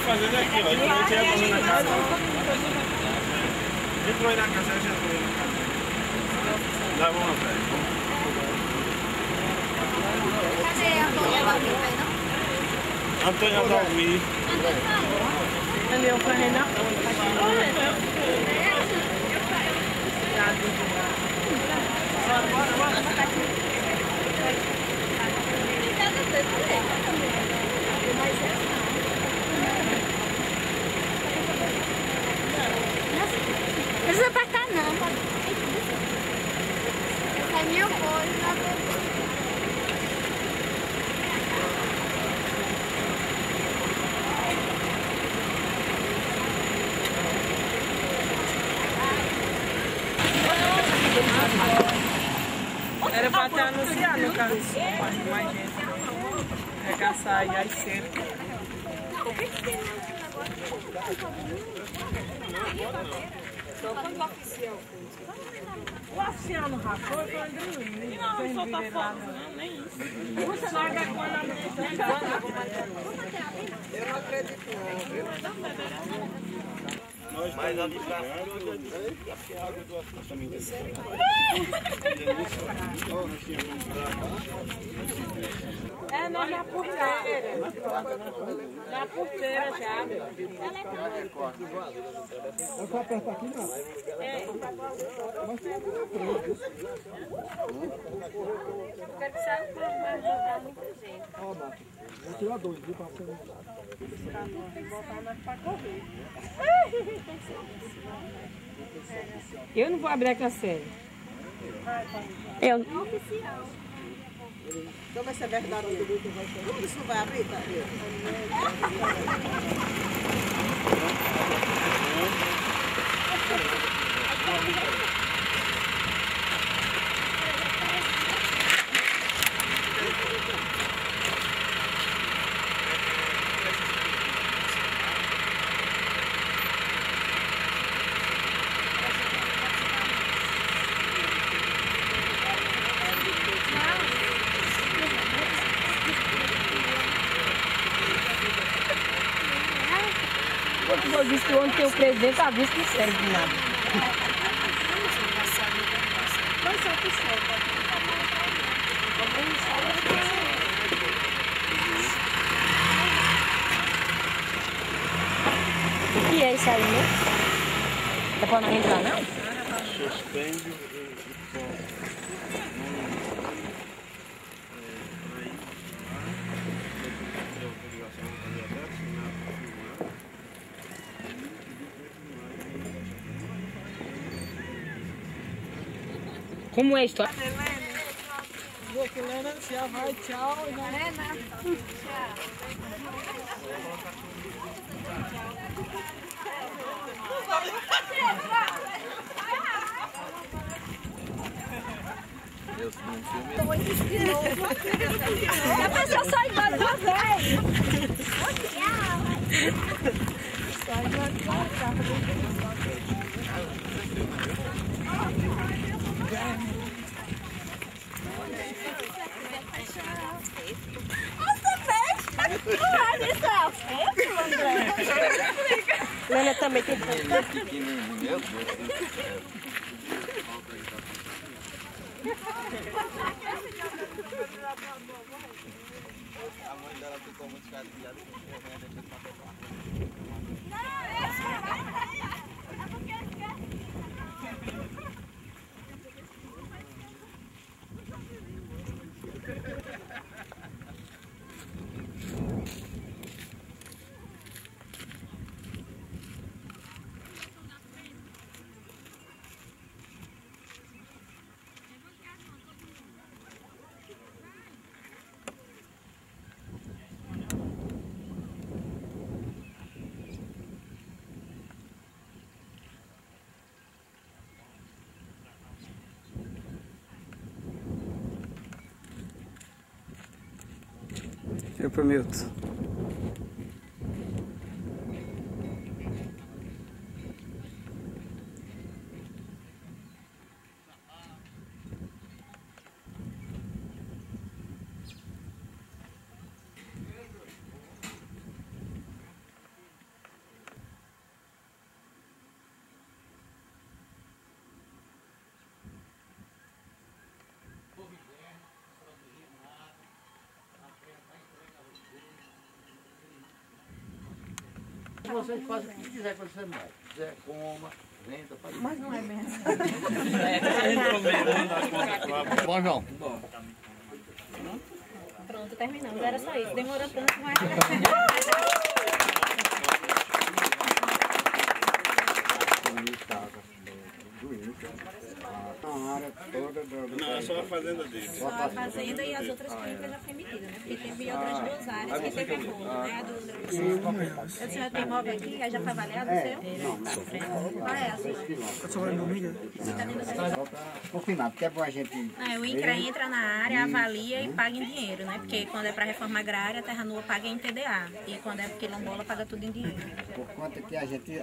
Fazendo aqui, ó. A gente ia fazendo na casa. Entrou aí na casa, já entrou aí na casa. Dá bom, velho. Cadê a Antônia Dalmi? Não? Antônia Dalmi. Ali é o Renan. Não precisa pra cá, não. Essa é minha voz, Era pra até anunciar no carro. Mais gente. Regaçar aí as cercas. O oficial no rachou, eu tô andando. Não, não solta fogo, não, nem isso. Você larga quando a eu não acredito, não. Mas ali pra água do açúcar também. É, nós na porteira. Na porteira já. Eu vou apertar aqui, não. É. Mas tem aqui na frente. eu quero que saia pra botar muita gente. Ó, Marcos. Vou tirar dois, viu? Pra você não. Botar nós pra correr. Eu não vou abrir aquela série. Eu. Oficial. Então vai ser verdade. Como isso não vai abrir, tá? Eu disse que onde tem o presidente, a vice não serve de nada. Mas só que serve. O que é isso aí, né? Dá pra não entrar, não? Suspende o Como é a história? Vou que Lena, já vai, tchau. Lena, a pessoa sai embora uma vez. Sai embora de lá, Lena também tem que A mãe dela ficou muito chateada com o correndo. Eu pro Milton. Vocês fazem o que quiser com você mais. Se quiser, coma, venda, faz. Mas não é bem assim. Bom, João. Pronto, terminamos. Era só isso. Demorou tanto, mas... Não, é só a fazenda dele. Só a fazenda e as outras clínicas já foi medida, né? Porque teve outras 2 áreas que teve acordo, né? A do o senhor tem imóvel aqui, aí já foi avaliado o seu? Não. Qual é a sua? Confirmar, porque é bom a gente... O INCRA entra na área, avalia e paga em dinheiro, né? Porque quando é para reforma agrária, a terra nua paga em TDA. E quando é quilombola, paga tudo em dinheiro. Por conta que a gente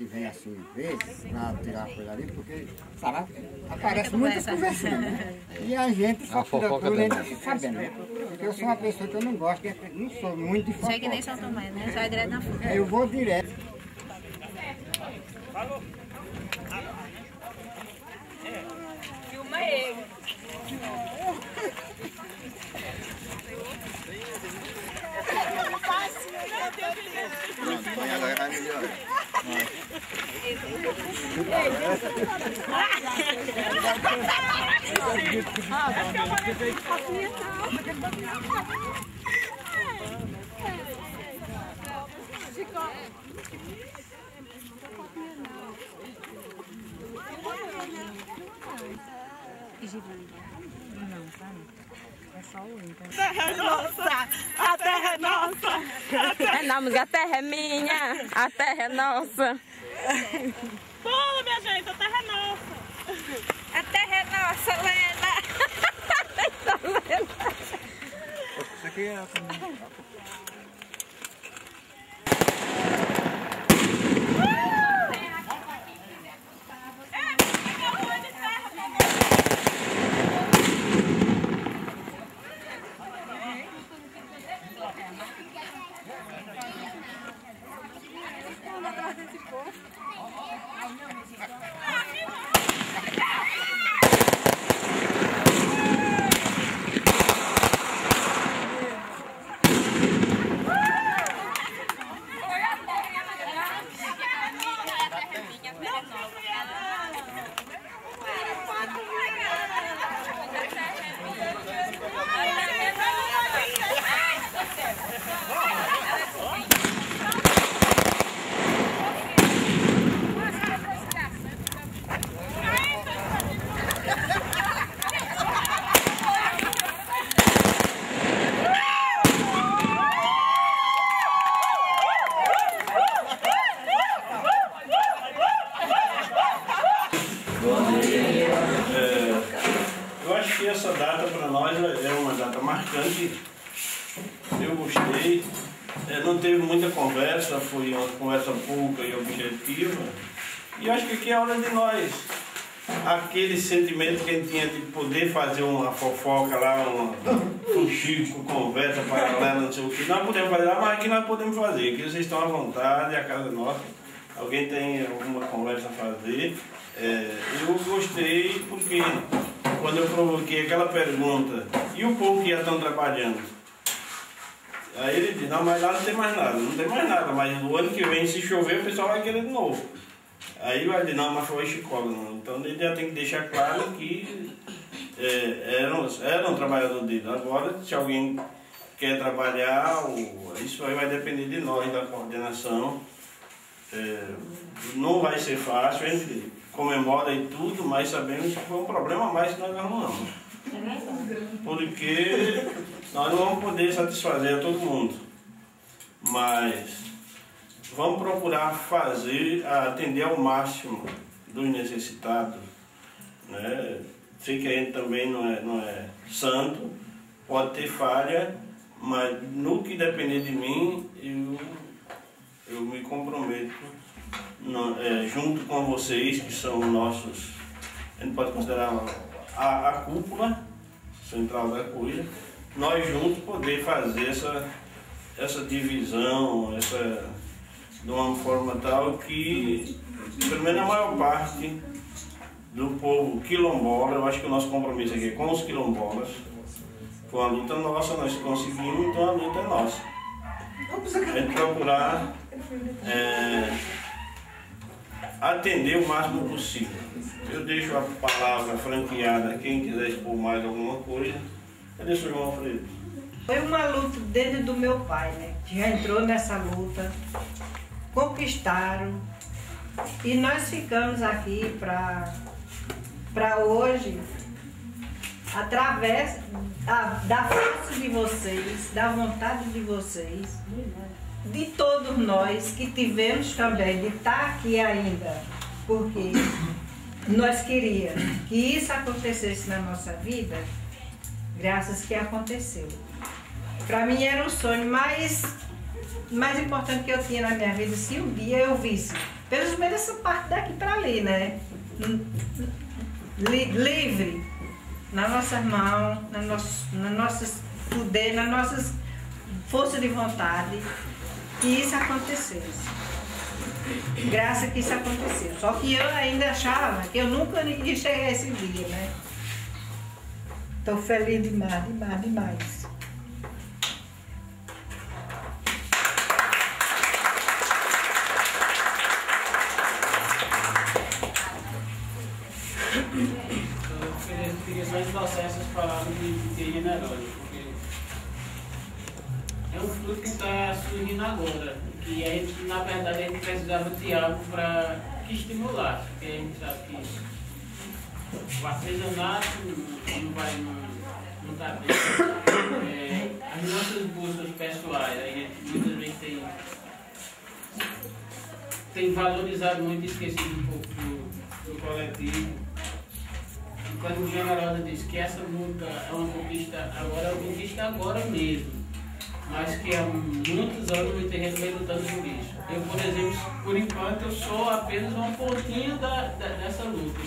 vem assim, vezes, para tirar a coisa ali, porque, sabe, aparece muitas conversando, né? E a gente só tira tudo sabendo, né? Porque eu sou uma pessoa que eu não gosto, não sou muito de fofoca. Você é que nem São Tomé, né? Você vai direto na fonte. Eu vou direto. Filma ele. Pronto, agora vai melhorar. Terra é nossa, a terra é nossa. É não, mas a terra é minha, a terra é nossa. Pula, minha gente, a terra é nossa. A terra é nossa, Lena. Isso aqui é Eu acho que essa data para nós é uma data marcante. Eu gostei. Não teve muita conversa, foi uma conversa pouca e objetiva. E eu acho que aqui é a hora de nós, aquele sentimento que a gente tinha de poder fazer uma fofoca lá, um chico, conversa paralela, não sei o que. Nós podemos fazer lá, mas aqui nós podemos fazer. Aqui vocês estão à vontade, a casa é nossa. Alguém tem alguma conversa a fazer? Eu gostei porque quando eu provoquei aquela pergunta, e o povo que já estão trabalhando? Aí ele disse, não, mas lá não tem mais nada, mas no ano que vem, se chover, o pessoal vai querer de novo. Aí vai dizer, não, mas foi escola, não. Então ele já tem que deixar claro que era um trabalhador dele. Agora, se alguém quer trabalhar, isso aí vai depender de nós, da coordenação. Não vai ser fácil, a gente comemora e tudo, mas sabemos que foi um problema a mais que nós arrumamos. Porque nós não vamos poder satisfazer a todo mundo. Mas vamos procurar atender ao máximo dos necessitados. Né? Sei que a gente também não é santo, pode ter falha, mas no que depender de mim, eu me comprometo, junto com vocês, que são nossos, a gente pode considerar a cúpula central da coisa, nós juntos poder fazer essa divisão, de uma forma tal que, pelo menos a maior parte do povo quilombola, eu acho que o nosso compromisso aqui é com os quilombolas, com a luta nossa, nós conseguimos, então a luta é nossa. A gente procurar atender o máximo possível. Eu deixo a palavra franqueada a quem quiser expor mais alguma coisa. Eu deixo o João Alfredo. Foi uma luta desde do meu pai, né? Que já entrou nessa luta, conquistaram, e nós ficamos aqui para hoje, através da força de vocês, da vontade de vocês, de todos nós que tivemos também de estar aqui ainda, porque nós queríamos que isso acontecesse na nossa vida, graças que aconteceu. Para mim era um sonho mais importante que eu tinha na minha vida, se um dia eu visse, pelo menos essa parte daqui para ali, né? Livre, nas nossas mãos, nas nossas poder, nas nossas forças de vontade, que isso acontecesse. Graças que isso aconteceu. Só que eu ainda achava que eu nunca ia chegar a esse dia, né? Estou feliz demais, demais, demais. Eu queria só endossar essas palavras de TI generosa, porque é um fruto que está surgindo agora, que a gente, na verdade, a gente precisava de algo que estimulasse, porque a gente sabe que o artesanato não está bem. As nossas buscas pessoais, a gente muitas vezes tem valorizado muito e esquecido um pouco do coletivo. E quando o Generosa diz que essa luta é uma conquista agora mesmo, mas que há muitos anos muita gente vem lutando por isso. Eu, por exemplo, por enquanto, eu sou apenas uma pontinha dessa luta.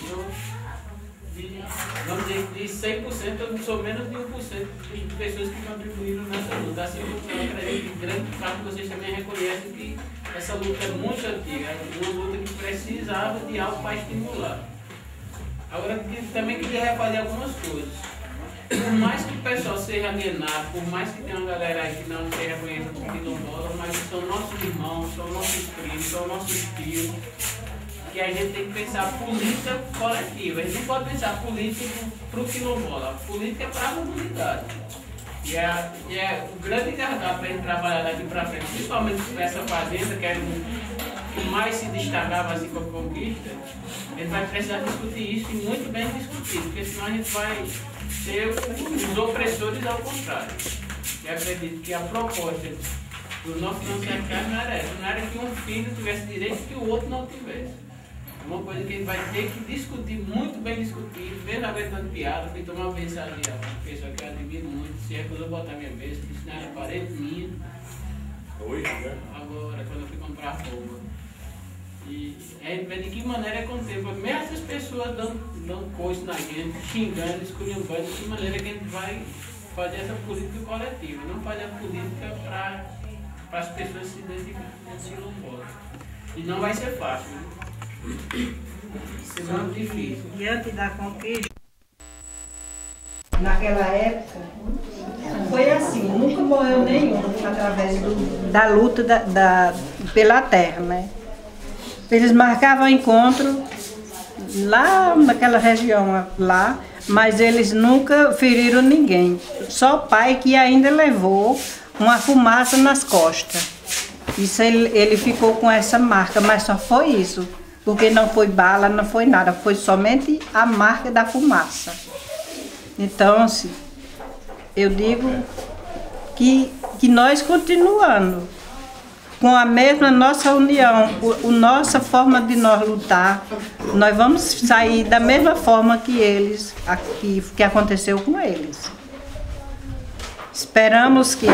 Vamos dizer, de 100%, eu sou menos de 1% de pessoas que contribuíram nessa luta. Assim, eu acredito que grande parte de vocês também reconhecem que essa luta é muito antiga, é uma luta que precisava de algo para estimular. Agora, também queria refazer algumas coisas. Por mais que o pessoal seja alienado, por mais que tenha uma galera aí que não seja reconhecida como quilombola, mas são nossos irmãos, são nossos primos, são nossos tios, que a gente tem que pensar política coletiva. A gente não pode pensar política para o quilombola, a política é para a comunidade. E é o grande gargalo para a gente trabalhar daqui para frente, principalmente nessa fazenda, que é o que mais se destacava assim com a conquista. A gente vai precisar discutir isso e muito bem discutido, porque senão a gente vai ser os opressores ao contrário. E acredito que a proposta do nosso não cercar não era essa, não era que um filho tivesse direito que o outro não tivesse. É uma coisa que a gente vai ter que discutir, muito bem discutido, mesmo aguentando piada. Fui tomar uma vez ali, uma pessoa que eu admiro muito, se recusou botar minha vez, disse não era parede minha. Hoje, né? Agora, quando eu fui comprar roupa. E a gente vê de que maneira é contempla, mesmo essas pessoas dando coisa na gente, xingando, esculhambando, de que maneira que a gente vai fazer essa política coletiva, não fazer a política para as pessoas se identificarem nesse quilombola. E não vai ser fácil, né? Vai ser muito difícil. Diante da conquista, naquela época, foi assim, nunca morreu nenhum através da luta pela terra, né? Eles marcavam encontro lá naquela região lá, mas eles nunca feriram ninguém. Só o pai que ainda levou uma fumaça nas costas. Isso ele ficou com essa marca, mas só foi isso. Porque não foi bala, não foi nada, foi somente a marca da fumaça. Então, assim, eu digo que nós continuando com a mesma nossa união, a nossa forma de nós lutar, nós vamos sair da mesma forma que eles, que aconteceu com eles. Esperamos que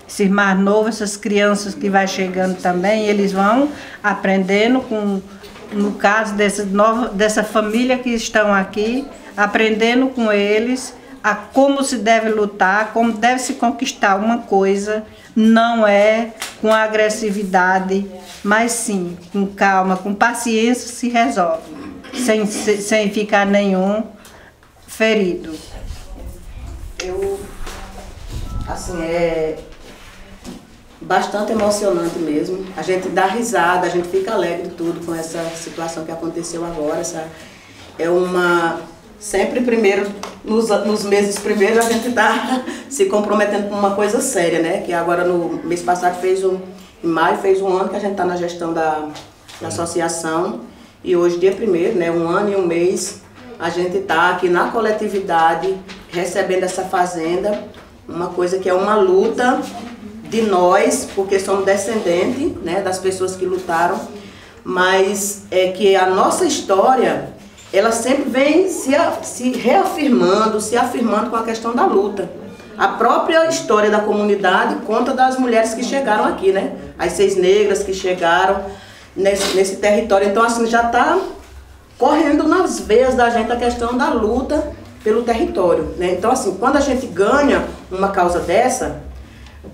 esses mais novos, essas crianças que vai chegando também, eles vão aprendendo no caso dessa família que estão aqui, aprendendo com eles a como se deve lutar, como deve se conquistar uma coisa, não é com agressividade, mas sim com calma, com paciência se resolve, sem ficar nenhum ferido. Assim, é bastante emocionante mesmo. A gente dá risada, a gente fica alegre tudo com essa situação que aconteceu agora. Sempre primeiro, nos meses primeiros, a gente está se comprometendo com uma coisa séria, né? Que agora no mês passado, em maio, fez 1 ano que a gente está na gestão da associação. E hoje, dia 1º, né? 1 ano e 1 mês, a gente está aqui na coletividade, recebendo essa fazenda. Uma coisa que é uma luta de nós, porque somos descendentes, né, das pessoas que lutaram, mas é que a nossa história, ela sempre vem se reafirmando, se afirmando com a questão da luta. A própria história da comunidade conta das mulheres que chegaram aqui, né? As 6 negras que chegaram nesse território. Então, assim, já está correndo nas veias da gente a questão da luta pelo território, né? Então, assim, quando a gente ganha uma causa dessa,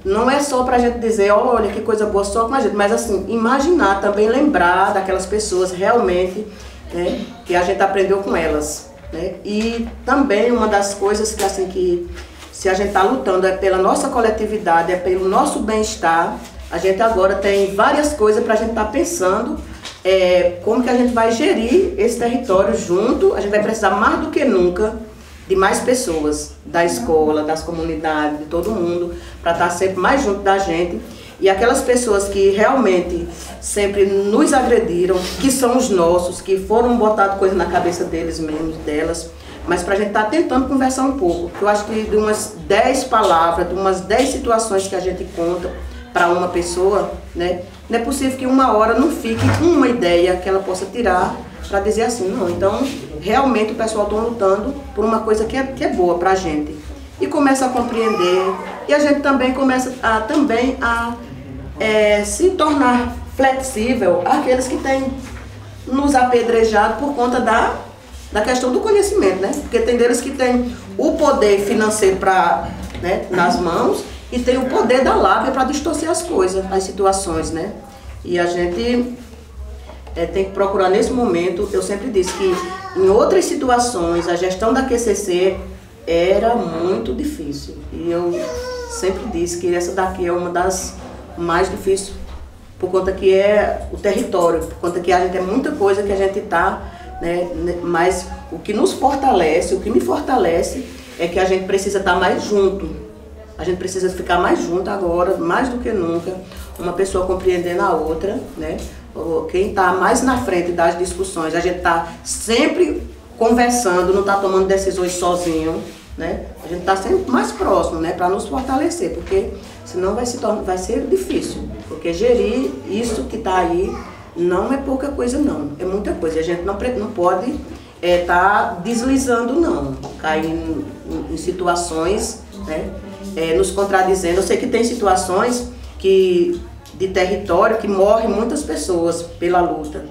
não é só para a gente dizer, olha, que coisa boa só com a gente, mas assim, imaginar também, lembrar daquelas pessoas realmente, né, que a gente aprendeu com elas, né? E também uma das coisas que, assim, que se a gente está lutando é pela nossa coletividade, é pelo nosso bem-estar, a gente agora tem várias coisas para a gente estar pensando, como que a gente vai gerir esse território junto. A gente vai precisar mais do que nunca de mais pessoas, da escola, das comunidades, de todo mundo, para estar sempre mais junto da gente. E aquelas pessoas que realmente sempre nos agrediram, que são os nossos, que foram botadas coisas na cabeça deles mesmos, delas, mas para a gente estar tentando conversar um pouco. Eu acho que de umas 10 palavras, de umas 10 situações que a gente conta para uma pessoa, né, não é possível que 1 hora não fique uma ideia que ela possa tirar para dizer assim, não, então realmente o pessoal está lutando por uma coisa que é boa para a gente. E começa a compreender, e a gente também começa a se tornar flexível àqueles que têm nos apedrejado por conta da questão do conhecimento, né? Porque tem deles que têm o poder financeiro né, nas mãos e tem o poder da lábia para distorcer as coisas, as situações, né? E a gente tem que procurar nesse momento. Eu sempre disse que em outras situações a gestão da QCC era muito difícil. E eu sempre disse que essa daqui é uma das mais difíceis, por conta que é o território, por conta que a gente é muita coisa que a gente está, né? Mas o que nos fortalece, o que me fortalece é que a gente precisa estar mais junto. A gente precisa ficar mais junto agora, mais do que nunca, uma pessoa compreendendo a outra, né? Quem está mais na frente das discussões, a gente está sempre conversando, não está tomando decisões sozinho, né? A gente está sempre mais próximo, né? Para nos fortalecer, porque senão vai ser difícil, porque gerir isso que está aí não é pouca coisa não, é muita coisa. A gente não pode estar deslizando não, cair em situações, né? Nos contradizendo. Eu sei que tem situações de território que morrem muitas pessoas pela luta,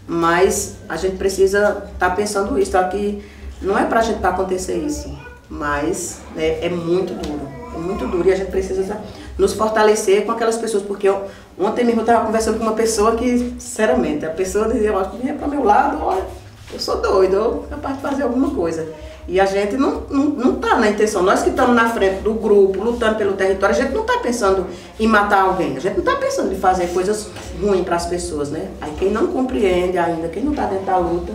mas a gente precisa estar pensando isso, tá? Que não é para a gente acontecer isso, mas é muito duro e a gente precisa nos fortalecer com aquelas pessoas, porque ontem mesmo eu estava conversando com uma pessoa que, sinceramente, a pessoa dizia, ó, vinha para o meu lado, olha, eu sou doido, eu sou capaz de fazer alguma coisa. E a gente não está na intenção, nós que estamos na frente do grupo, lutando pelo território, a gente não está pensando em matar alguém, a gente não está pensando em fazer coisas ruins para as pessoas, né? Aí quem não compreende ainda, quem não está dentro da luta,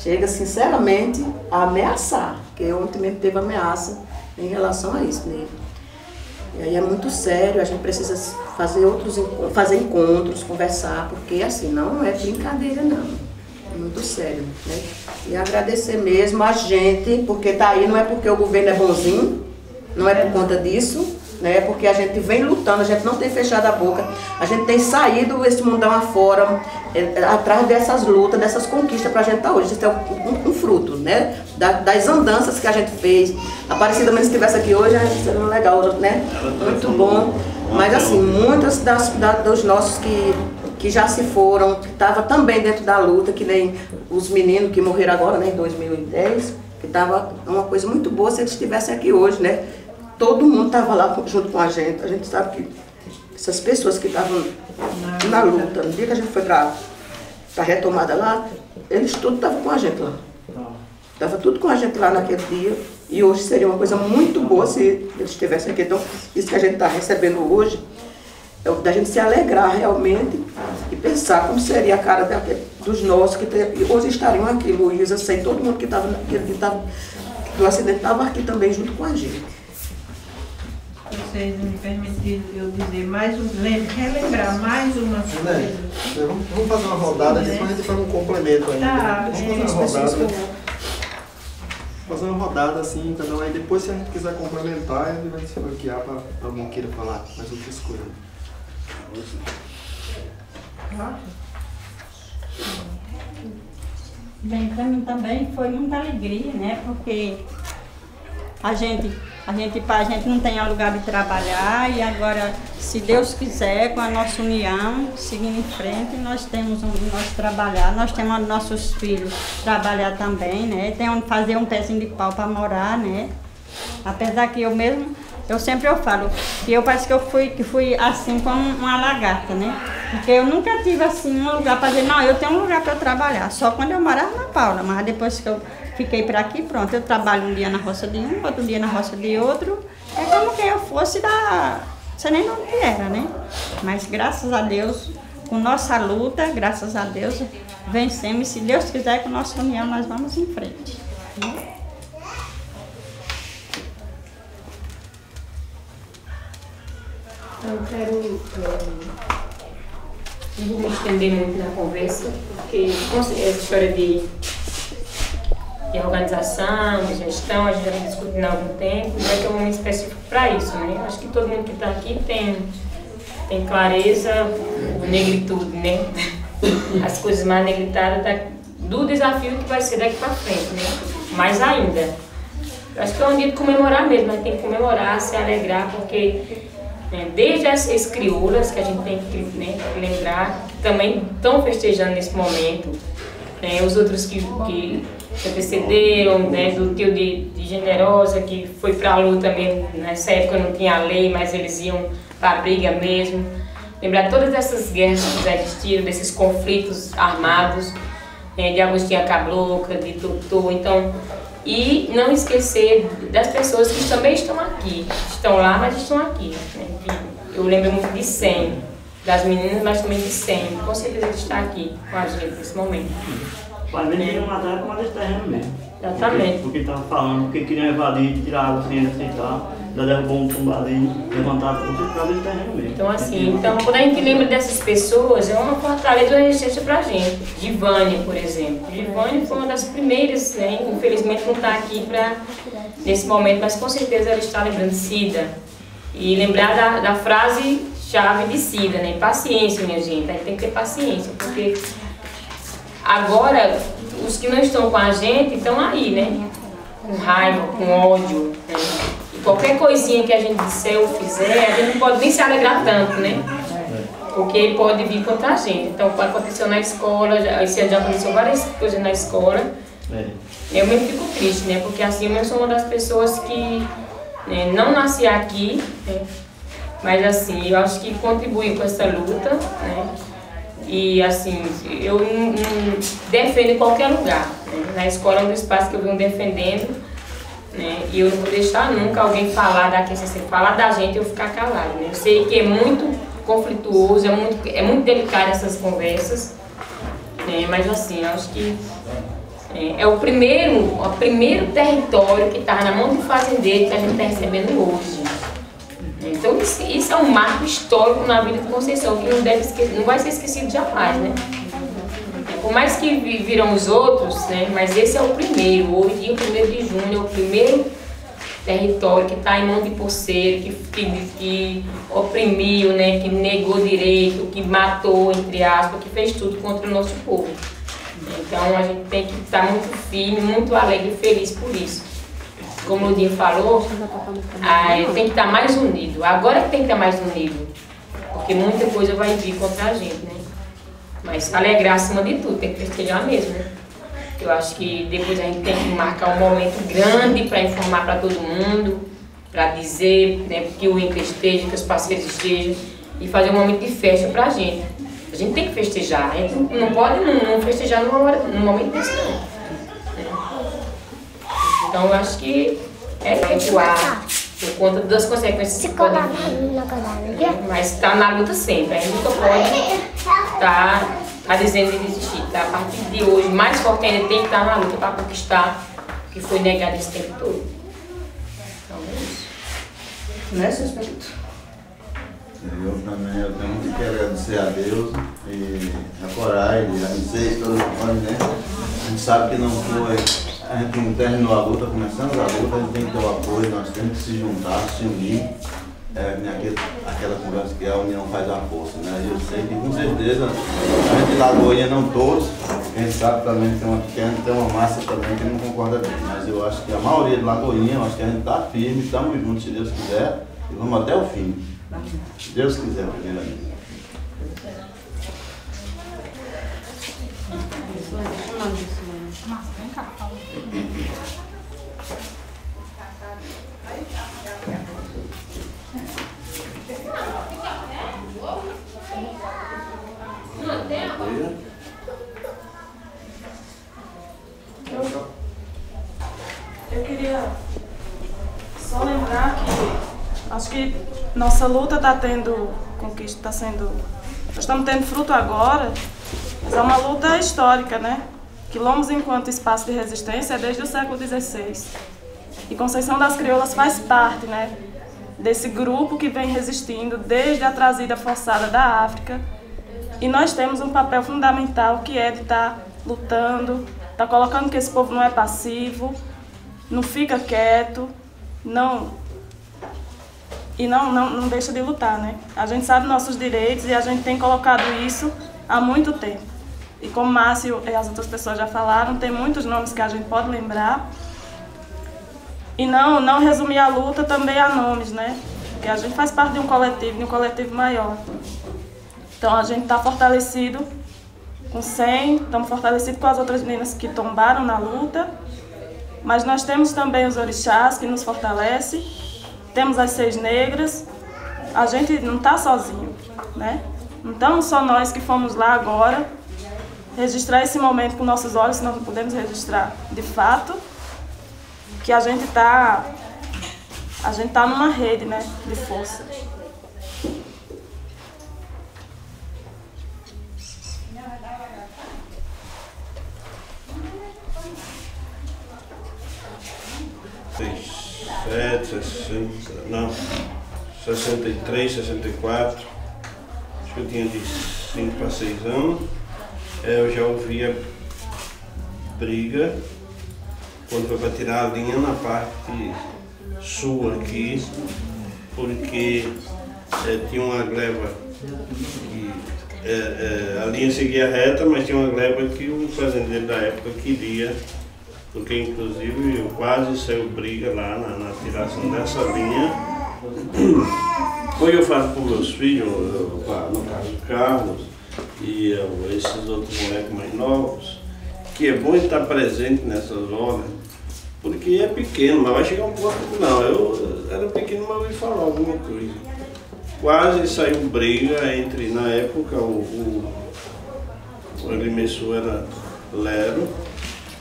chega sinceramente a ameaçar, porque ontem mesmo teve ameaça em relação a isso, né? E aí é muito sério, a gente precisa fazer encontros, conversar, porque assim, não é brincadeira não. Muito sério, né? E agradecer mesmo a gente, porque tá aí, não é porque o governo é bonzinho, não é por conta disso, né? Porque a gente vem lutando, a gente não tem fechado a boca, a gente tem saído esse mundão afora, atrás dessas lutas, dessas conquistas para a gente estar hoje. Isso é um fruto, né? Das andanças que a gente fez. A Aparecida mesmo se estivesse aqui hoje, seria legal, né? Muito bom. Mas assim, muitas dos nossos que já se foram, que estavam também dentro da luta, que nem os meninos que morreram agora, né, em 2010, que estava uma coisa muito boa se eles estivessem aqui hoje, né? Todo mundo estava lá junto com a gente sabe que essas pessoas que estavam na luta, no dia que a gente foi para a retomada lá, eles tudo estavam com a gente lá. Estava tudo com a gente lá naquele dia, e hoje seria uma coisa muito boa se eles estivessem aqui. Então, isso que a gente está recebendo hoje, é da gente se alegrar realmente e pensar como seria a cara dos nossos que hoje estariam aqui, Luísa, sei, todo mundo que estava do acidente estava aqui também junto com a gente. Vocês me permitirem eu dizer relembrar mais uma coisa. Vamos fazer uma rodada, depois a gente faz um complemento aí. Tá, vamos fazer uma rodada. Fazer uma rodada assim, cada um aí. Depois, se a gente quiser complementar, a gente vai se bloquear para alguém queira falar mais outras coisas. Bem, para mim também foi muita alegria, né? Porque a gente não tem lugar de trabalhar e agora, se Deus quiser, com a nossa união, seguindo em frente, nós temos onde nós trabalhar, nós temos onde nossos filhos trabalhar também, né? Tem onde fazer um pezinho de pau para morar, né? Apesar que eu sempre falo que eu parece que fui assim como uma lagarta, né? Porque eu nunca tive assim um lugar para dizer, não, eu tenho um lugar para trabalhar, só quando eu morava na Paula, mas depois que eu fiquei por aqui, pronto, eu trabalho um dia na roça de um, outro dia na roça de outro, é como que eu fosse sei nem onde era, né? Mas graças a Deus, com nossa luta, graças a Deus, vencemos, e se Deus quiser, com nossa união, nós vamos em frente, né? Eu quero não vou me estender muito na conversa, porque essa história de organização, de gestão, a gente já vem discutindo há algum tempo, e vai ter um momento específico para isso, né? Acho que todo mundo que está aqui tem clareza, negritude, né? As coisas mais negritadas do desafio que vai ser daqui para frente, né? Mais ainda. Acho que é um dia de comemorar mesmo, mas tem que comemorar, se alegrar, porque desde as crioulas que a gente tem que, né, lembrar, que também estão festejando nesse momento, os outros que antecederam, né, do tio de Generosa, que foi para a luta mesmo, nessa época não tinha lei, mas eles iam para a briga mesmo. Lembrar todas essas guerras que já existiram, desses conflitos armados, de Agostinho Cabocla, de Totô, então, e não esquecer das pessoas que também estão aqui, estão lá, mas estão aqui, né? Eu lembro muito de 100, das meninas, mas também de 100, com certeza ele está aqui com a gente nesse momento. Mas eles queriam matar com a terreno mesmo. Exatamente. Porque estava falando que queriam evadir, tirar a água sem aceitar, já derrubou um tumbadinho, levantar tudo por causa de terreno mesmo. Então assim, quando a gente lembra dessas pessoas, é uma fortaleza, uma resistência pra gente. Givânia, por exemplo. Givânia foi uma das primeiras, né? Infelizmente não está aqui nesse momento, mas com certeza ela está lembrando de Cida. E lembrar da frase-chave de Cida, né? Paciência, minha gente. A gente tem que ter paciência, porque agora, os que não estão com a gente estão aí, né? Com raiva, com ódio, né? E qualquer coisinha que a gente disser ou fizer, a gente não pode nem se alegrar tanto, né? Porque ele pode vir contra a gente. Então, aconteceu na escola, esse ano já aconteceu várias coisas na escola. Eu mesmo fico triste, né? Porque assim, eu sou uma das pessoas que não nasci aqui, né? Mas assim, eu acho que contribuí com essa luta, né? E assim, eu não defendo em qualquer lugar, né? Na escola é um espaço que eu venho defendendo, né? E eu não vou deixar nunca alguém falar daqui, se falar da gente eu ficar calado, né? Eu sei que é muito conflituoso, é muito delicado essas conversas, né? Mas assim, eu acho que é o primeiro território que está na mão do fazendeiro que a gente está recebendo hoje. Então isso é um marco histórico na vida de Conceição, que não vai ser esquecido jamais, né? Por mais que viram os outros, né? Mas esse é o primeiro. Hoje, dia 1º de junho, é o primeiro território que está em mão de Poceiro, que oprimiu, né, que negou direito, que matou, entre aspas, que fez tudo contra o nosso povo. Então a gente tem que estar muito firme, muito alegre e feliz por isso. Como o Ludinho falou, tem que estar mais unido. Agora que tem que estar mais unido, porque muita coisa vai vir contra a gente, né? Mas alegrar acima de tudo, tem que festejar mesmo, né? Eu acho que depois a gente tem que marcar um momento grande para informar para todo mundo, para dizer, né, que o INCRA esteja, que os parceiros estejam, e fazer um momento de festa para a gente. A gente tem que festejar, a gente não pode não festejar num momento desse não. Então eu acho que é recuar por conta das consequências que podem vir. Mas está na luta sempre, a gente nunca pode estar dizendo de desistir. Tá? A partir de hoje, mais forte ainda, tem que estar na luta para conquistar o que foi negado esse tempo todo. Então é isso. Nesse aspecto. Eu também tenho muito que agradecer a Deus e a coragem, a vocês, todos os né? A gente sabe que não foi, a gente não terminou a luta, começamos a luta, a gente tem que ter o apoio, nós temos que se juntar, se unir. Aquela conversa que a união faz a força, né? Eu sei que com certeza a gente de Lagoinha, não todos, a gente sabe também que tem uma massa também que não concorda bem, mas eu acho que a maioria de Lagoinha, eu acho que a gente está firme, estamos juntos se Deus quiser e vamos até o fim. Se Deus quiser, primeiramente. Eu queria só lembrar que acho que nossa luta está tendo conquista, nós estamos tendo fruto agora, mas é uma luta histórica, né? Quilombos enquanto espaço de resistência é desde o século XVI. E Conceição das Crioulas faz parte, né, desse grupo que vem resistindo desde a trazida forçada da África. E nós temos um papel fundamental que é de estar lutando, estar colocando que esse povo não é passivo, não fica quieto, não deixa de lutar, né? A gente sabe nossos direitos e a gente tem colocado isso há muito tempo. E como Márcio e as outras pessoas já falaram, tem muitos nomes que a gente pode lembrar. E não resumir a luta também a nomes, né? Porque a gente faz parte de um coletivo maior. Então a gente está fortalecido com 100, estamos fortalecidos com as outras meninas que tombaram na luta. Mas nós temos também os orixás que nos fortalecem, temos as 6 negras, a gente não está sozinho, né? Não estamos só nós que fomos lá agora registrar esse momento com nossos olhos, nós não podemos registrar de fato que a gente tá numa rede, né, de força. Sete, 63, 64, acho que eu tinha de 5 para 6 anos, eu já ouvia briga, quando foi para tirar a linha na parte sul aqui, porque tinha uma gleba que a linha seguia reta, mas tinha uma gleba que o fazendeiro da época queria, porque inclusive quase saiu briga lá na tiração dessa linha. Foi eu falo para os meus filhos, no caso do Carlos e esses outros moleques mais novos, que é bom estar presente nessas horas, porque é pequeno, mas vai chegar um ponto que não. Eu era pequeno, mas ouvi falar alguma coisa. Quase saiu briga entre, na época, o agrimensor era Lero,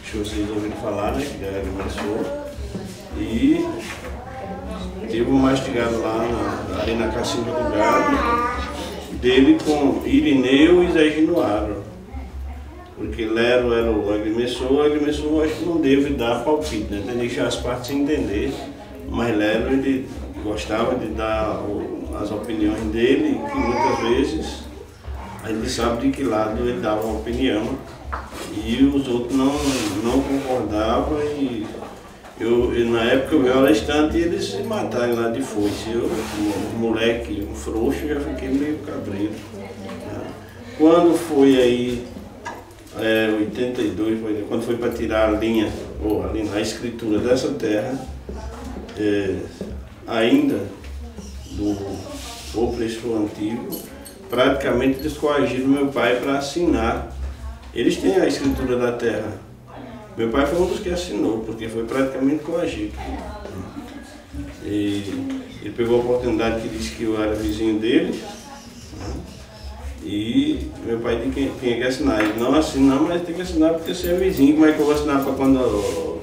acho que vocês ouviram falar, né, que era agrimensor, e teve um mastigado lá ali na Cacimba do Gado, dele com Irineu e Zé Ginoaro. Porque Lero era o agrimensor acho que não deve dar palpite, né? Tem que deixar as partes entender, mas Lero ele gostava de dar as opiniões dele, que muitas vezes a gente sabe de que lado ele dava uma opinião e os outros não concordavam, e Na época eu vi o restante e eles se mataram lá de foice. Eu, um moleque, um frouxo, já fiquei meio cabreiro. Quando foi aí, 82, quando foi para tirar a linha, ou a escritura dessa terra, ainda do opressor antigo, praticamente eles coagiram meu pai para assinar. Eles têm a escritura da terra. Meu pai foi um dos que assinou, porque foi praticamente coagido. E ele pegou a oportunidade que disse que eu era vizinho dele. E meu pai tinha que assinar. Ele não assina, mas tem que assinar porque você é vizinho. Como é que eu vou assinar para quando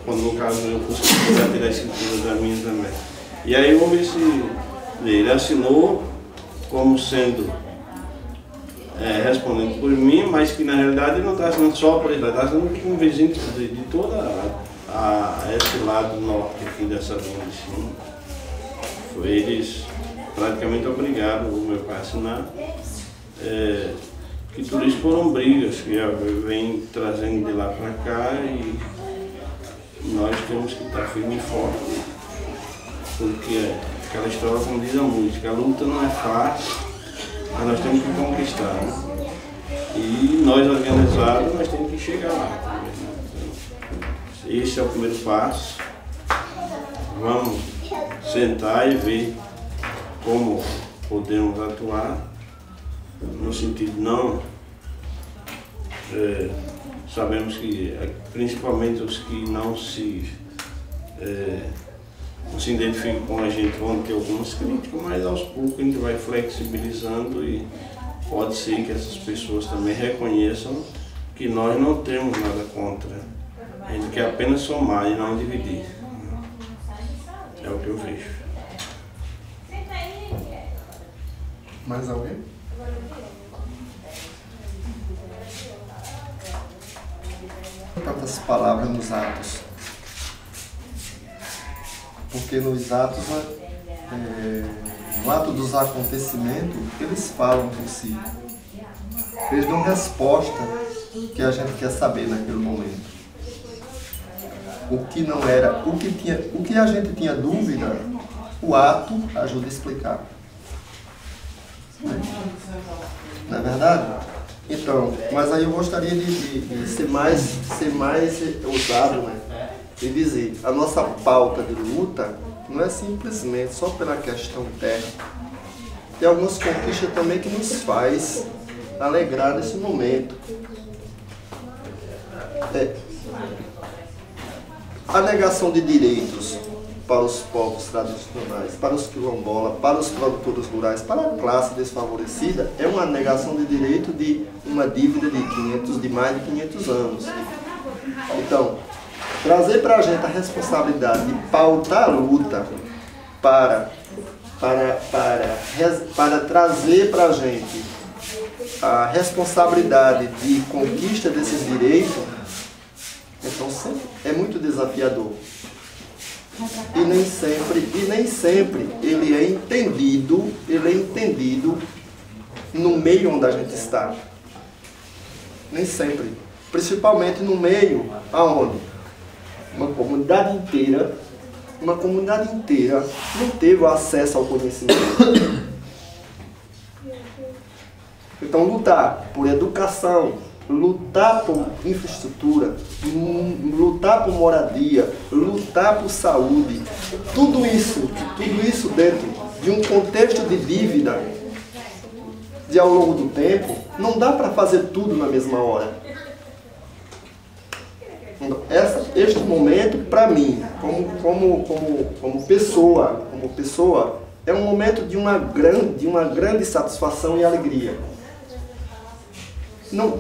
no caso eu fosse tirar a escritura da minha também? E aí houve ele assinou como sendo respondendo por mim, mas que na realidade ele não está assinando só por ele, está assinando com um vizinho de toda esse lado norte aqui dessa linha de cima. Foi eles praticamente obrigaram o meu pai a assinar. Que tudo isso foram brigas que vem trazendo de lá para cá e nós temos que estar firme e forte, porque aquela história, como diz a música, a luta não é fácil, mas nós temos que conquistar, né? E nós organizados, nós temos que chegar lá. Esse é o primeiro passo. Vamos sentar e ver como podemos atuar. No sentido não, sabemos que principalmente os que não se identificam com a gente vão ter algumas críticas, mas aos poucos a gente vai flexibilizando e pode ser que essas pessoas também reconheçam que nós não temos nada contra. A gente quer apenas somar e não dividir. É o que eu vejo. Mais alguém? Tantas palavras nos atos, porque nos atos, no ato dos acontecimentos, eles falam por si, eles dão resposta que a gente quer saber naquele momento. O que não era, o que a gente tinha dúvida, o ato ajuda a explicar. Não é verdade? Então, mas aí eu gostaria de ser mais ousado, né? E dizer, a nossa pauta de luta não é simplesmente só pela questão terra. Tem algumas conquistas também que nos faz alegrar nesse momento. A negação de direitos para os povos tradicionais, para os quilombolas, para os produtores rurais, para a classe desfavorecida, é uma negação de direito de uma dívida de mais de 500 anos. Então, trazer para a gente a responsabilidade de pautar a luta para trazer para a gente a responsabilidade de conquista desses direitos, então é muito desafiador. E nem sempre ele é entendido no meio onde a gente está. Nem sempre. Principalmente no meio aonde uma comunidade inteira não teve acesso ao conhecimento. Então lutar por educação, lutar por infraestrutura, lutar por moradia, lutar por saúde, tudo isso dentro de um contexto de dívida de ao longo do tempo, não dá para fazer tudo na mesma hora. Este momento, para mim, como pessoa, é um momento de uma grande satisfação e alegria. Não,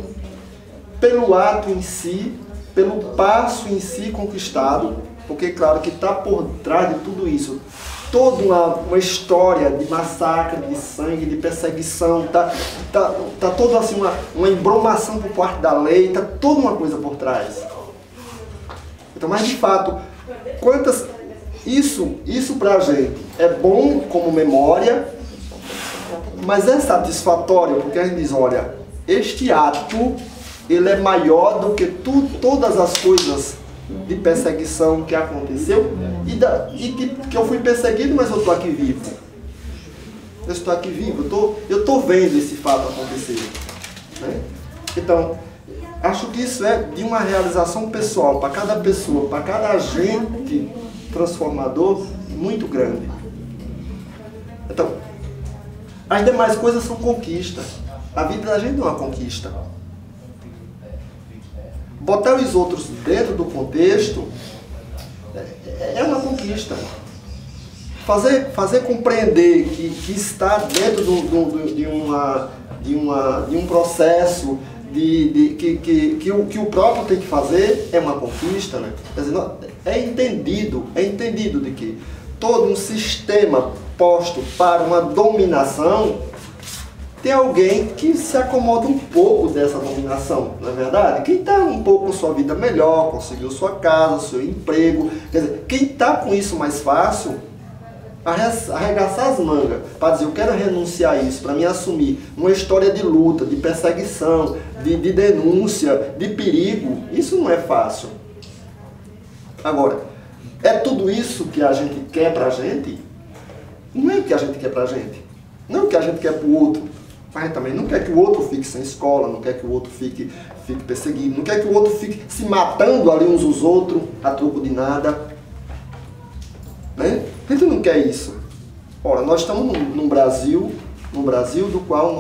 pelo ato em si, pelo passo em si conquistado, porque claro que está por trás de tudo isso toda uma história de massacre, de sangue, de perseguição, tá toda assim uma embromação por parte da lei, tá toda uma coisa por trás. Então, mas de fato, isso pra gente é bom como memória, mas é satisfatório, porque a gente diz, olha, este ato, ele é maior do que todas as coisas de perseguição que aconteceu e que eu fui perseguido, mas eu estou aqui vivo. Eu estou aqui vivo, eu estou vendo esse fato acontecer. Né? Então, acho que isso é de uma realização pessoal, para cada pessoa, para cada agente transformador, muito grande. Então, as demais coisas são conquista. A vida da gente não é uma conquista. Botar os outros dentro do contexto é uma conquista. Fazer compreender que está dentro de um processo que o próprio tem que fazer é uma conquista, né? Quer dizer, é entendido de que todo um sistema posto para uma dominação, tem alguém que se acomoda um pouco dessa dominação, não é verdade? Quem está um pouco com sua vida melhor, conseguiu sua casa, seu emprego, quer dizer, quem está com isso mais fácil, arregaçar as mangas para dizer, eu quero renunciar a isso, para me assumir uma história de luta, de perseguição, de denúncia, de perigo, isso não é fácil. Agora, é tudo isso que a gente quer pra gente? Não é o que a gente quer pra gente. Não é o que a gente quer pro outro. Mas a gente também não quer que o outro fique sem escola, não quer que o outro fique perseguido, não quer que o outro fique se matando ali uns aos outros a troco de nada. Né? A gente não quer isso. Ora, nós estamos num Brasil do qual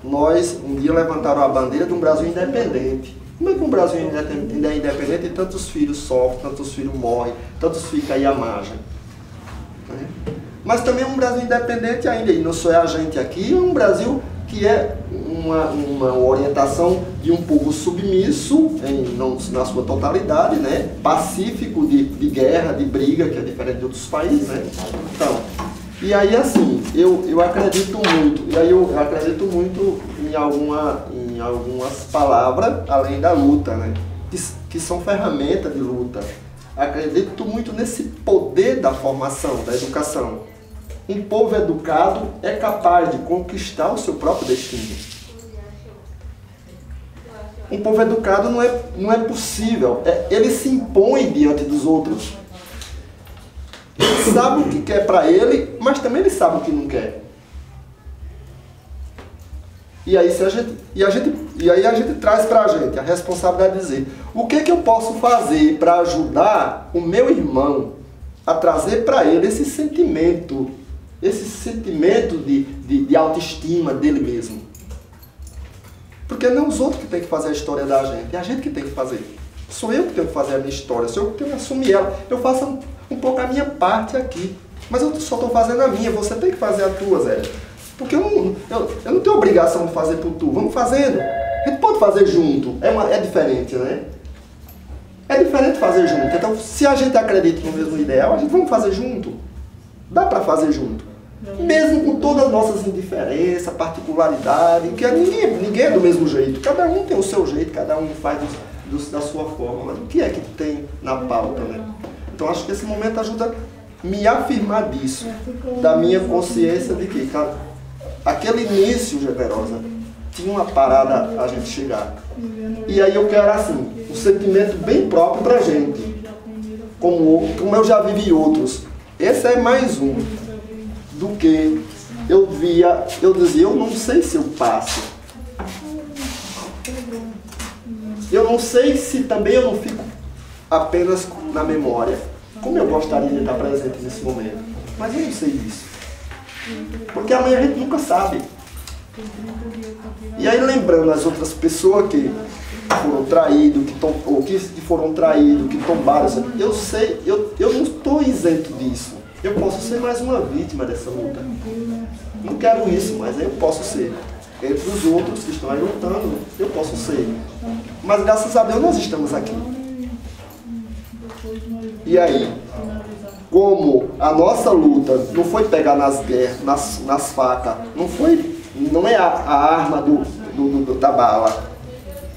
nós um dia levantaram a bandeira de um Brasil independente. Como é que um Brasil ainda é independente e tantos filhos sofrem, tantos filhos morrem, tantos ficam aí à margem? Né? Mas também é um Brasil independente ainda, e não só é a gente aqui, é um Brasil que é uma orientação de um povo submisso, na sua totalidade, né? Pacífico, de guerra, de briga, que é diferente de outros países, né? Então, e aí assim, eu acredito muito em algumas palavras além da luta, né? Que são ferramentas de luta. Acredito muito nesse poder da formação, da educação. Um povo educado é capaz de conquistar o seu próprio destino. Um povo educado não é possível. Ele se impõe diante dos outros. Ele sabe o que quer para ele, mas também ele sabe o que não quer. E aí a gente traz para a gente a responsabilidade de dizer, o que eu posso fazer para ajudar o meu irmão a trazer para ele esse sentimento de autoestima dele mesmo. Porque não os outros que tem que fazer a história da gente, é a gente que tem que fazer. Sou eu que tenho que fazer a minha história, sou eu que tenho que assumir ela. Eu faço um pouco a minha parte aqui, mas eu só estou fazendo a minha, você tem que fazer a tua, Zé. Porque eu não tenho obrigação de fazer por tu, vamos fazendo. A gente pode fazer junto, é diferente, né? É diferente fazer junto. Então, se a gente acredita no mesmo ideal, a gente vamos fazer junto. Dá para fazer junto. Mesmo com todas as nossas indiferenças, particularidades, que ninguém é do mesmo jeito. Cada um tem o seu jeito, cada um faz da sua forma. Mas o que é que tem na pauta, né? Então, acho que esse momento ajuda a me afirmar disso, da minha consciência de que, cara, aquele início, Generosa, tinha uma parada a gente chegar. E aí eu quero, assim, um sentimento bem próprio pra gente, como eu já vivi outros. Esse é mais um do que eu dizia, eu não sei se eu passo. Eu não sei se também eu não fico apenas na memória. Como eu gostaria de estar presente nesse momento. Mas eu não sei disso. Porque amanhã a gente nunca sabe. E aí lembrando as outras pessoas que foram traídas, que foram traídos, que tombaram, eu sei, eu não estou isento disso. Eu posso ser mais uma vítima dessa luta. Não quero isso, mas eu posso ser. Entre os outros que estão aí lutando, eu posso ser. Mas graças a Deus nós estamos aqui. E aí, como a nossa luta não foi pegar nas guerras, nas facas, não é a arma da bala,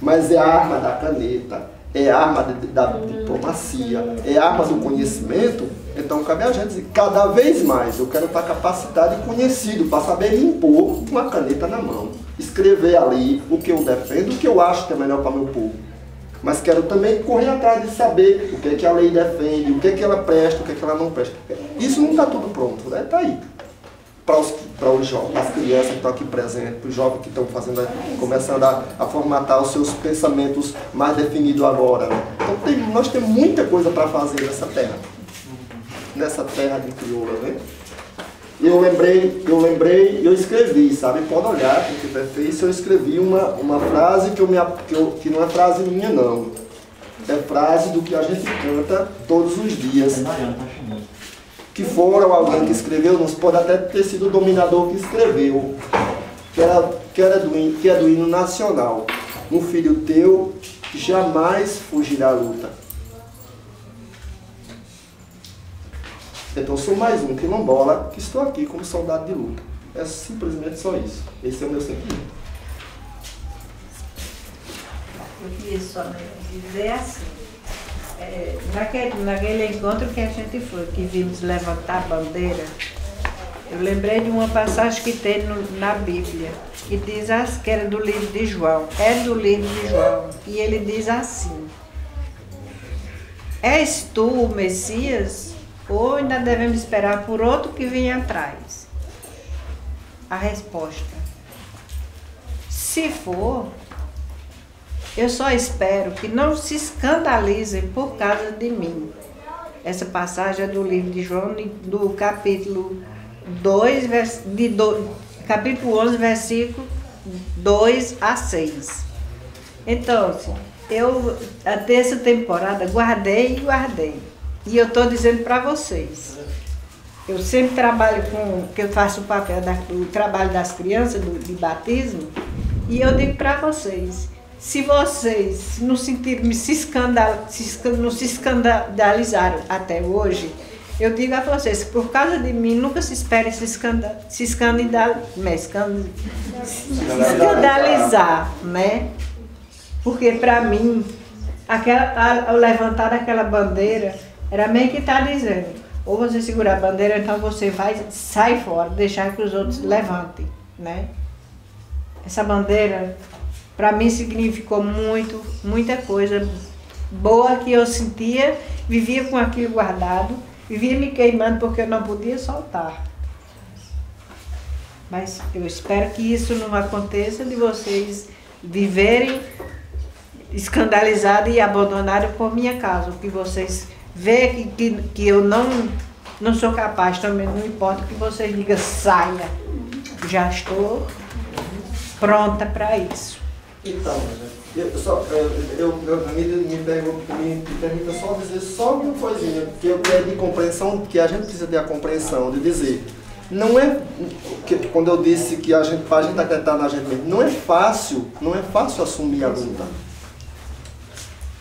mas é a arma da caneta, é a arma da diplomacia, é a arma do conhecimento. Então cabe a gente dizer, cada vez mais eu quero estar capacitado e conhecido para saber me impor com a caneta na mão. Escrever ali o que eu defendo, o que eu acho que é melhor para meu povo. mas quero também correr atrás de saber o que é que a lei defende, o que é que ela presta, o que é que ela não presta. Isso não está tudo pronto, né? Está aí. Para os jovens, as crianças que estão aqui presentes, para os jovens que estão começando a formatar os seus pensamentos mais definidos agora. Né? Então nós temos muita coisa para fazer nessa terra de crioula, né? Eu lembrei, eu escrevi, sabe? Pode olhar, quem tiver feito, eu escrevi uma frase que não é frase minha, não. É frase do que a gente canta todos os dias. Que foram alguém que escreveu, não pode até ter sido o dominador que escreveu, que é do hino nacional. Um filho teu jamais fugirá à luta. Então sou mais um quilombola que estou aqui como soldado de luta. É simplesmente só isso. Esse é o meu sentimento. Eu queria só dizer assim, naquele encontro que a gente foi, que vimos levantar a bandeira, eu lembrei de uma passagem que tem na Bíblia, que diz que era do livro de João, e ele diz assim: és tu o Messias? Ou ainda devemos esperar por outro que venha atrás? A resposta: se for, eu só espero que não se escandalizem por causa de mim. Essa passagem é do livro de João, do capítulo 11, versículo 2 a 6. Então, eu até essa temporada guardei. E eu estou dizendo para vocês, eu sempre trabalho que eu faço o papel do trabalho das crianças, de batismo, e eu digo para vocês, se vocês não se escandalizaram até hoje, eu digo a vocês, por causa de mim, nunca se espere se escandalizar, né? Porque para mim, ao levantar aquela bandeira, era meio que está dizendo, ou você segurar a bandeira, então você sai fora, deixar que os outros levantem, né? Essa bandeira, para mim, significou muita coisa boa que eu sentia, vivia com aquilo guardado, vivia me queimando porque eu não podia soltar. Mas eu espero que isso não aconteça, de vocês viverem escandalizados e abandonados por minha causa, que vocês vê que eu não sou capaz também, não importa que vocês digam saia, já estou pronta para isso. Então, me permita só dizer só uma coisinha, que eu quero de compreensão, que a gente precisa ter a compreensão de dizer, não é, quando eu disse que a gente acreditar na gente mesmo, não é fácil assumir a luta.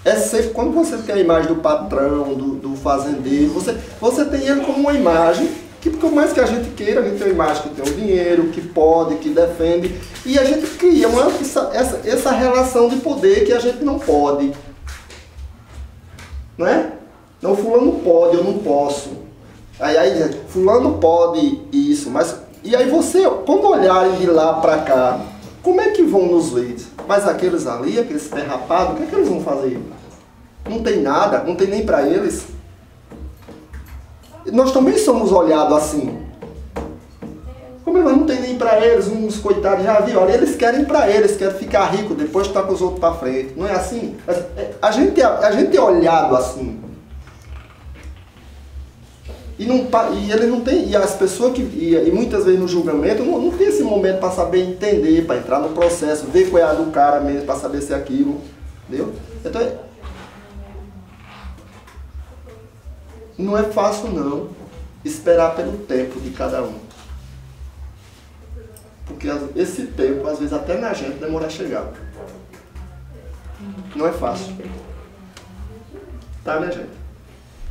É sempre, quando você tem a imagem do patrão, do fazendeiro, você tem ele como uma imagem, que por mais que a gente queira, a gente tem uma imagem que tem o dinheiro, que pode, que defende, e a gente cria essa relação de poder que a gente não pode. Não é? Não, fulano pode, eu não posso. Aí fulano pode isso, mas... E aí quando olharem de lá para cá, como é que vão nos ver? Mas aqueles ali, aqueles derrapados, o que é que eles vão fazer? Não tem nada, não tem nem para eles. Nós também somos olhados assim. Como não tem nem para eles, uns coitados já viram, olha, eles querem para eles, querem ficar rico, depois tá com os outros para frente. Não é assim? A gente é olhado assim. E ele não tem, e as pessoas e muitas vezes no julgamento não tem esse momento para saber entender, para entrar no processo, ver qual é a do cara mesmo, para saber se é aquilo, entendeu? Então não é fácil não esperar pelo tempo de cada um, porque esse tempo às vezes até na gente demora a chegar, não é fácil, tá, né, gente?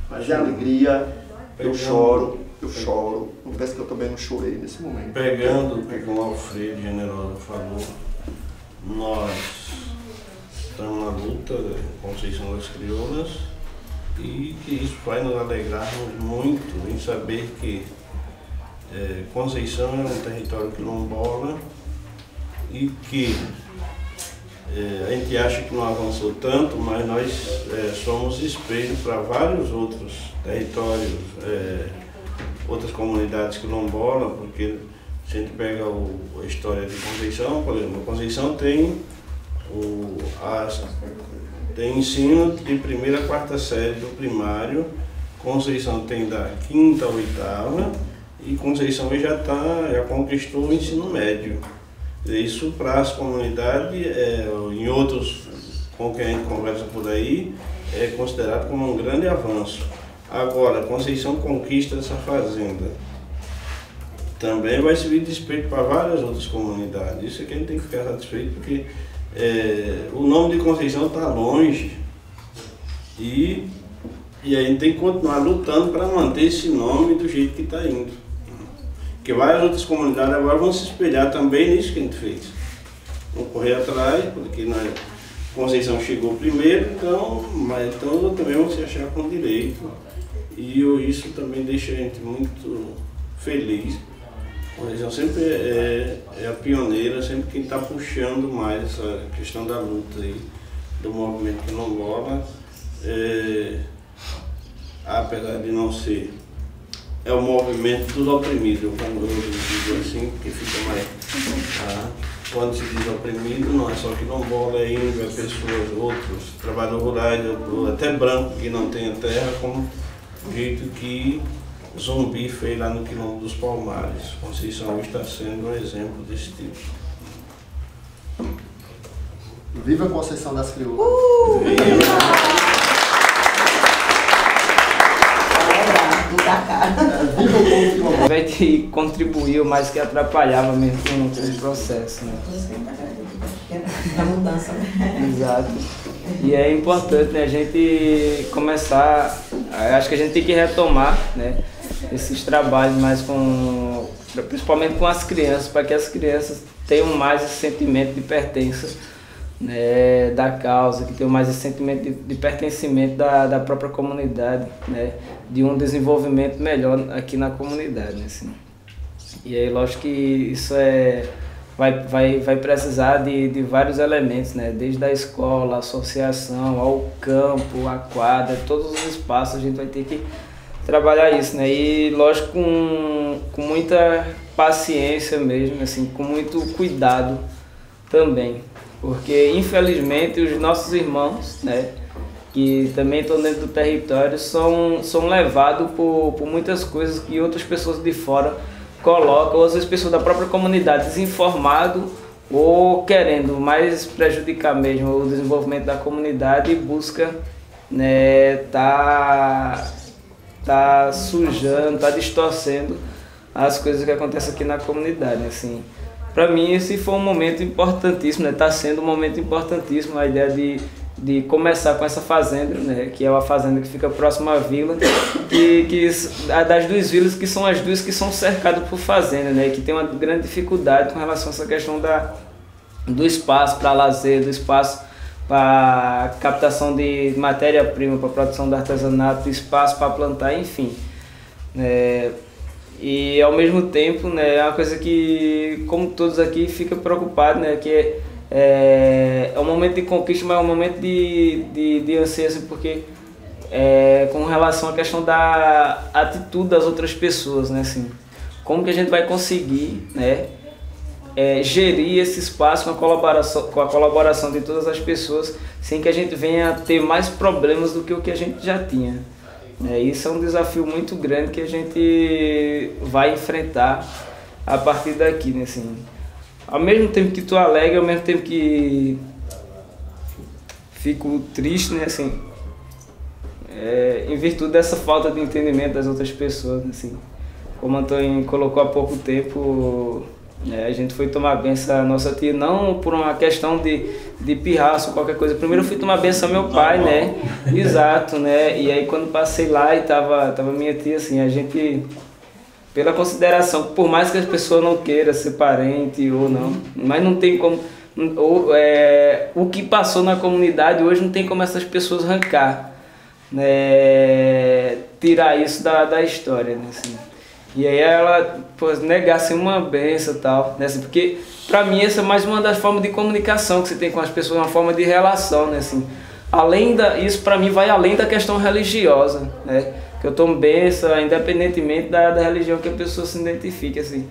Mas é alegria. Eu choro. Não penso que eu também não chorei nesse momento. Pegando como o Alfredo Generosa falou, nós estamos na luta com Conceição das Crioulas e que isso vai nos alegrar muito em saber que Conceição é um território quilombola e que A gente acha que não avançou tanto, mas nós somos espelho para vários outros territórios, outras comunidades quilombolas, porque se a gente pega a história de Conceição, por exemplo, Conceição tem ensino de 1ª a 4ª série do primário, Conceição tem da 5ª a 8ª, e Conceição já conquistou o ensino médio. Isso para as comunidades, em outros com quem a gente conversa por aí, é considerado como um grande avanço. Agora, Conceição conquista essa fazenda. Também vai servir de espelho para várias outras comunidades. Isso aqui a gente tem que ficar satisfeito, porque o nome de Conceição está longe e a gente tem que continuar lutando para manter esse nome do jeito que está indo. Porque várias outras comunidades agora vão se espelhar também nisso que a gente fez. Vão correr atrás, porque Conceição chegou primeiro, então também vão se achar com direito. E isso também deixa a gente muito feliz. Conceição sempre é a pioneira, sempre quem está puxando mais essa questão da luta aí, do movimento quilombola. Apesar de não ser, é o movimento dos oprimidos, como eu digo assim, porque fica mais... Quando se diz oprimido, não é só quilombola, é índio, é pessoas, outros, trabalhadores rurais, até branco que não tem terra, como o jeito que Zumbi fez lá no Quilombo dos Palmares. Conceição está sendo um exemplo desse tipo. Viva a Conceição das Crioulas! A gente contribuiu mais que atrapalhava mesmo com o processo, né? A mudança, né? Exato. E é importante, né, a gente começar, acho que a gente tem que retomar, né, esses trabalhos mais principalmente com as crianças, para que as crianças tenham mais esse sentimento de pertença, né, da causa, que tenham mais esse sentimento de pertencimento da própria comunidade, né, de um desenvolvimento melhor aqui na comunidade, né, assim. E aí, lógico que isso vai precisar de vários elementos, né, desde a escola, a associação, ao campo, a quadra, todos os espaços a gente vai ter que trabalhar isso, né, e lógico com muita paciência mesmo, assim, com muito cuidado também, porque infelizmente os nossos irmãos, né, que também estão dentro do território, são levados por muitas coisas que outras pessoas de fora colocam, ou às vezes pessoas da própria comunidade desinformado ou querendo mais prejudicar mesmo o desenvolvimento da comunidade e busca, né, tá sujando, tá distorcendo as coisas que acontecem aqui na comunidade, assim. Para mim esse foi um momento importantíssimo, né? Tá sendo um momento importantíssimo a ideia de começar com essa fazenda, né? Que é uma fazenda que fica próxima à vila, das duas vilas que são as duas que são cercadas por fazenda, né? Que tem uma grande dificuldade com relação a essa questão do espaço para lazer, do espaço para captação de matéria-prima, para produção de artesanato, espaço para plantar, enfim. E ao mesmo tempo, né, é uma coisa que, como todos aqui, fica preocupado, né, que é um momento de conquista, mas é um momento de anseio, assim, porque com relação à questão da atitude das outras pessoas, né, assim, como que a gente vai conseguir, né, gerir esse espaço com a colaboração de todas as pessoas, sem que a gente venha ter mais problemas do que o que a gente já tinha. Isso é um desafio muito grande que a gente vai enfrentar a partir daqui, né, assim. Ao mesmo tempo que estou alegre, ao mesmo tempo que fico triste, né, assim, em virtude dessa falta de entendimento das outras pessoas, né, assim. Como o Antônio colocou há pouco tempo, a gente foi tomar benção à nossa tia, não por uma questão de pirraço ou qualquer coisa. Primeiro eu fui tomar benção ao meu pai, né? Exato, né? E aí quando passei lá e tava minha tia, assim, a gente, pela consideração, por mais que as pessoas não queiram ser parente ou não, mas não tem como, o que passou na comunidade hoje não tem como essas pessoas arrancar, né? Tirar isso da história, né? Assim. E aí ela, pô, negar assim, uma benção e tal, né? Assim, porque pra mim essa é mais uma das formas de comunicação que você tem com as pessoas, uma forma de relação, né? Assim, isso pra mim vai além da questão religiosa, né? Que eu tomo benção independentemente da religião que a pessoa se identifique, assim.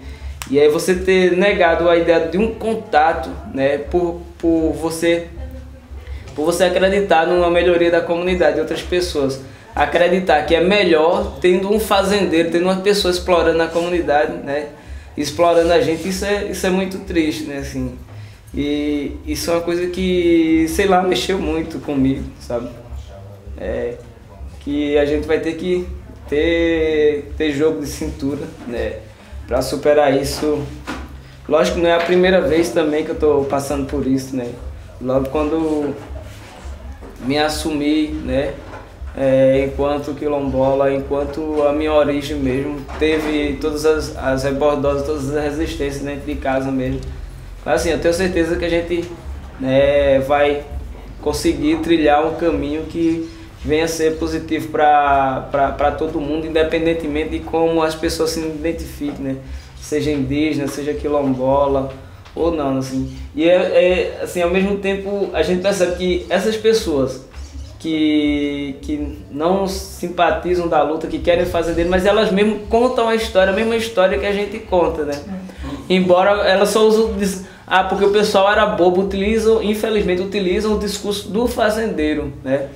E aí você ter negado a ideia de um contato, né? Por você acreditar numa melhoria da comunidade de outras pessoas. Acreditar que é melhor tendo um fazendeiro, tendo uma pessoa explorando a comunidade, né? Explorando a gente, isso é muito triste, né? Assim, e isso é uma coisa que, sei lá, mexeu muito comigo, sabe? Que a gente vai ter que ter jogo de cintura, né? Pra superar isso. Lógico que não é a primeira vez também que eu tô passando por isso, né? Logo quando me assumi, né? Enquanto quilombola, enquanto a minha origem mesmo, teve todas as rebordosas, todas as resistências dentro de casa mesmo. Mas assim, eu tenho certeza que a gente, né, vai conseguir trilhar um caminho que venha a ser positivo para todo mundo, independentemente de como as pessoas se identifiquem, né? Seja indígena, seja quilombola ou não, assim. E assim, ao mesmo tempo a gente percebe que essas pessoas que não simpatizam da luta, que querem fazer dele, mas elas mesmo contam a mesma história que a gente conta, né? Embora elas só usam, porque o pessoal era bobo, infelizmente utilizam o discurso do fazendeiro, né?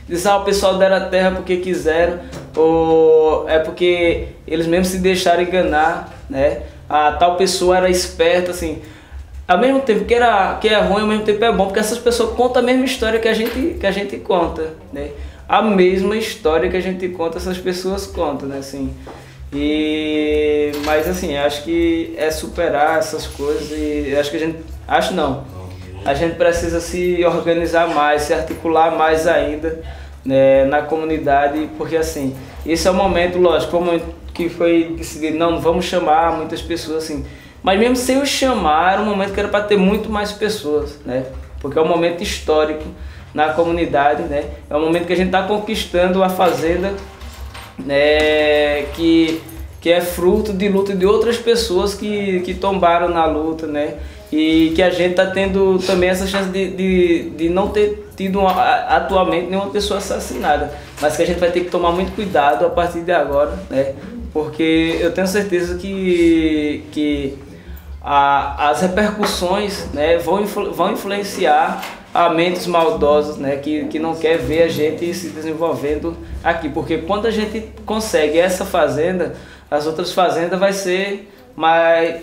Diz, o pessoal deram a terra porque quiseram, ou é porque eles mesmos se deixaram enganar, né? A tal pessoa era esperta, assim. Ao mesmo tempo que é ruim, ao mesmo tempo é bom, porque essas pessoas contam a mesma história que a gente conta, né? A mesma história que a gente conta, essas pessoas contam, né? Assim, mas assim, acho que é superar essas coisas e acho que a gente precisa se organizar mais, se articular mais ainda, né, na comunidade, porque assim, esse é o momento, lógico, o momento que foi decidido, não vamos chamar muitas pessoas assim. Mas mesmo sem o chamar, era um momento que era para ter muito mais pessoas, né? Porque é um momento histórico na comunidade, né? É um momento que a gente está conquistando a fazenda, né? Que é fruto de luta de outras pessoas que tombaram na luta, né? E que a gente está tendo também essa chance de não ter tido atualmente nenhuma pessoa assassinada. Mas que a gente vai ter que tomar muito cuidado a partir de agora, né? Porque eu tenho certeza que as repercussões, né, vão influenciar a mentes maldosas, né, que não quer ver a gente se desenvolvendo aqui. Porque quando a gente consegue essa fazenda, as outras fazendas vai ser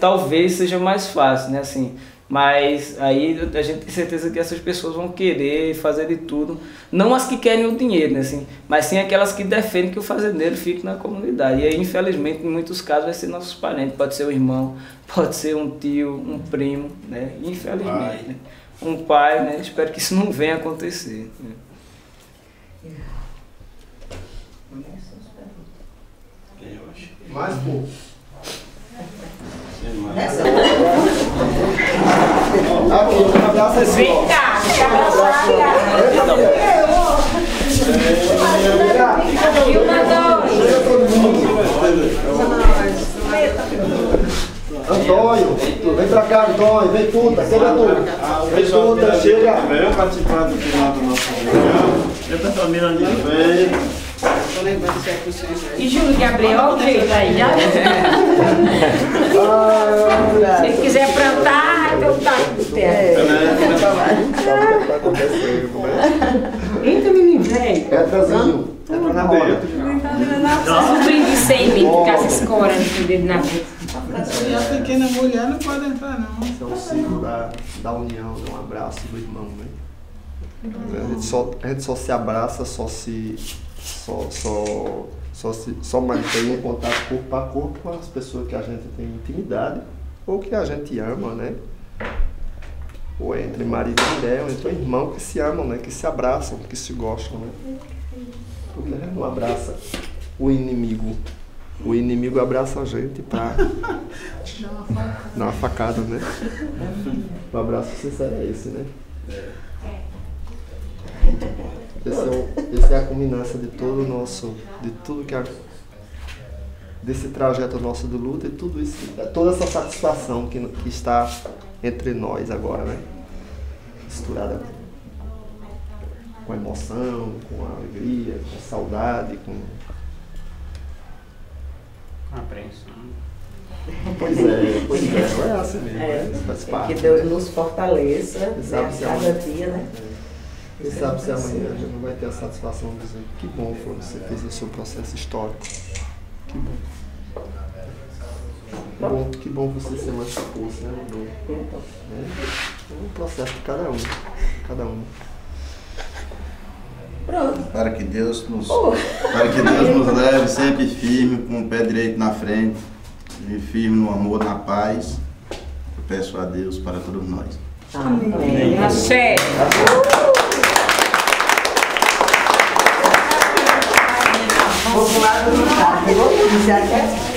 talvez seja mais fácil, né, assim. Mas aí a gente tem certeza que essas pessoas vão querer fazer de tudo, não as que querem o dinheiro, né, assim, mas sim aquelas que defendem que o fazendeiro fique na comunidade. E aí, infelizmente, em muitos casos vai ser nossos parentes, pode ser um irmão, pode ser um tio, um primo, né, infelizmente, né? Um pai, né, espero que isso não venha a acontecer, né? Mais pouco. Aqui, um abraço assim. Vem cá, te abraçar. E uma Antônio, vem pra cá, Antônio, vem tudo, chega tudo. Vem tudo, chega. Veio participar do final do nosso reunião. Eu tô família ali, veio. E Júlio Gabriel, olha o jeito aí, já. Se ele quiser plantar, vai ter um taco de terra. Eita, menino, velho. É trazinho. É pra na bola. Um brinde sem mim, que ficar se escorando com o dedo na boca. E a pequena mulher não pode entrar, não. Esse é o símbolo da união, de um abraço do irmão, né? A gente só se abraça, só mantém em contato corpo a corpo com as pessoas que a gente tem intimidade ou que a gente ama, né? Ou entre marido e mulher, ou entre irmãos que se amam, né? Que se abraçam, que se gostam, né? Porque a gente não abraça o inimigo. O inimigo abraça a gente pra dar uma facada, né? O abraço sincero é esse, né? Essa é a culminância de todo o nosso, de tudo que desse trajeto nosso de luta e tudo isso, toda essa satisfação que está entre nós agora, né? Misturada com a emoção, com a alegria, com a saudade, com a apreensão. Pois é, é assim mesmo, faz parte. Que Deus nos fortaleça, Cada dia, né? Quem sabe se amanhã a gente não vai ter a satisfação de dizer que bom foi você fez o seu processo histórico. Que bom. Que bom você se emancipou-se, né? É um processo de cada um. Pronto. Para que Deus nos leve sempre firme, com o pé direito na frente, e firme no amor, na paz. Eu peço a Deus para todos nós. Amém. Axé. Vamos lá, vamos lá.